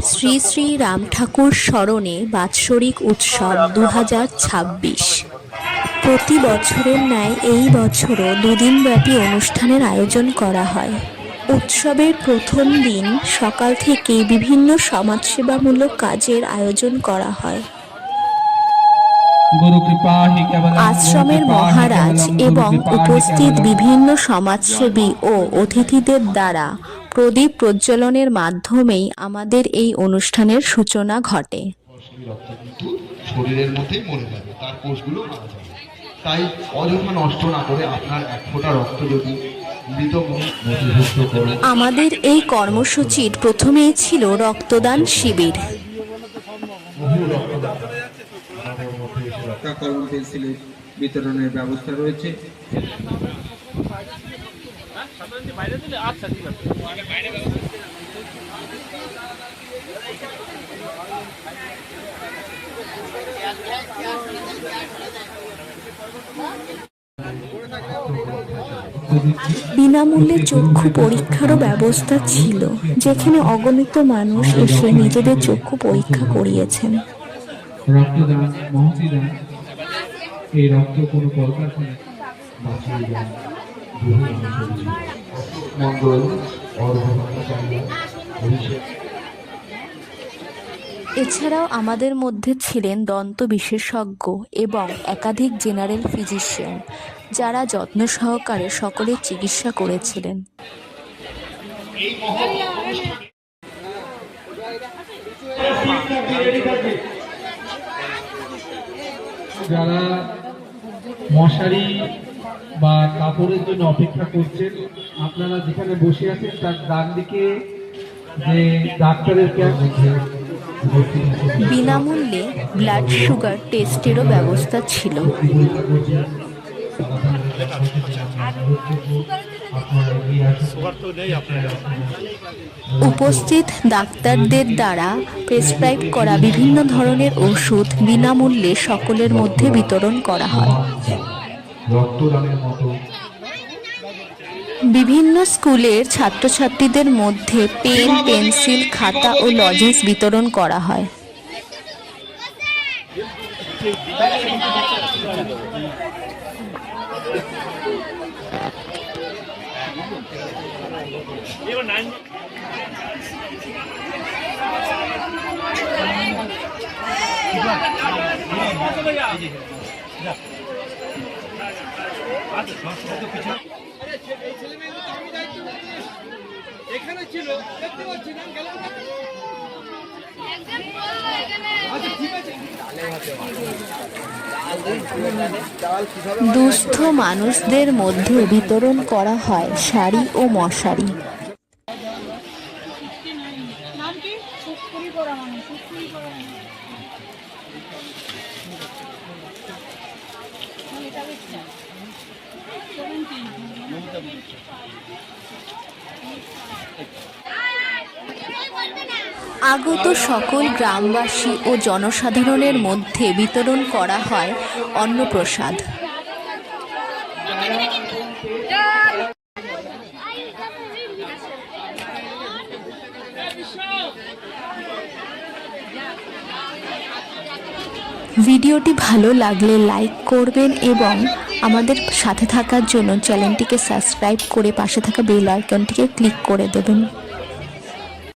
শ্রী শ্রী রাম ঠাকুর স্মরণে বাৎসরিক উৎসব 2026। প্রতি বছরের ন্যায় এই বছরও দুদিনব্যাপী অনুষ্ঠানের আয়োজন করা হয়। উৎসবের প্রথম দিন সকাল থেকেই বিভিন্ন সমাজসেবামূলক কাজের আয়োজন করা হয়। আশ্রমের মহারাজ এবং উপস্থিত বিভিন্ন সমাজসেবী ও অতিথিদের দ্বারা প্রদীপ প্রজ্বলনের মাধ্যমেই আমাদের এই অনুষ্ঠানের সূচনা ঘটে। শরীরের মধ্যেই মরে যাবে, তার কোষগুলো মারা যাবে। তাই অযথা নষ্ট না করে আপনার এক ফোঁটা রক্ত যদি আমাদের এই কর্মসূচির প্রথমেই ছিল রক্তদান শিবির। বিতরণের ব্যবস্থা রয়েছে। বিনামূল্যে চক্ষু পরীক্ষারও ব্যবস্থা ছিল, যেখানে অগণিত মানুষ এসে নিজেদের চক্ষু পরীক্ষা করিয়েছেন। রক্তদান মহতিদান, এই রক্ত কোনো কলকারখানায় বাঁচিয়ে যায় মঙ্গল। এছাড়াও আমাদের মধ্যে ছিলেন দন্ত বিশেষজ্ঞ এবং একাধিক জেনারেল ফিজিশিয়ান, যারা যত্ন সহকারে সকলের চিকিৎসা করেছিলেন। যারা মশারি বা কাপড়ের জন্য অপেক্ষা করছেন, আপনারা যেখানে বসে আছেন তার ডান দিকে যে ডাক্তারের ক্যাম্প, বিনামূল্যে ব্লাড সুগার টেস্টেরও ব্যবস্থা ছিল। উপস্থিত ডাক্তারদের দ্বারা প্রেসক্রাইব করা বিভিন্ন ধরনের ওষুধ বিনামূল্যে সকলের মধ্যে বিতরণ করা হয়। বিভিন্ন স্কুলের ছাত্রছাত্রীদের মধ্যে পেন, পেন্সিল, খাতা ও লজেন্স বিতরণ করা হয়। দুস্থ মানুষদের মধ্যে বিতরণ করা হয় শাড়ি ও মশারি। আগত সকল গ্রামবাসী ও জনসাধারণের মধ্যে বিতরণ করা হয় অন্নপ্রসাদ। ভিডিওটি ভালো লাগলে লাইক করবেন এবং আমাদের সাথে থাকার জন্য চ্যানেলটিকে সাবস্ক্রাইব করে পাশে থাকা বেল আইকনটিকে ক্লিক করে দেবেন।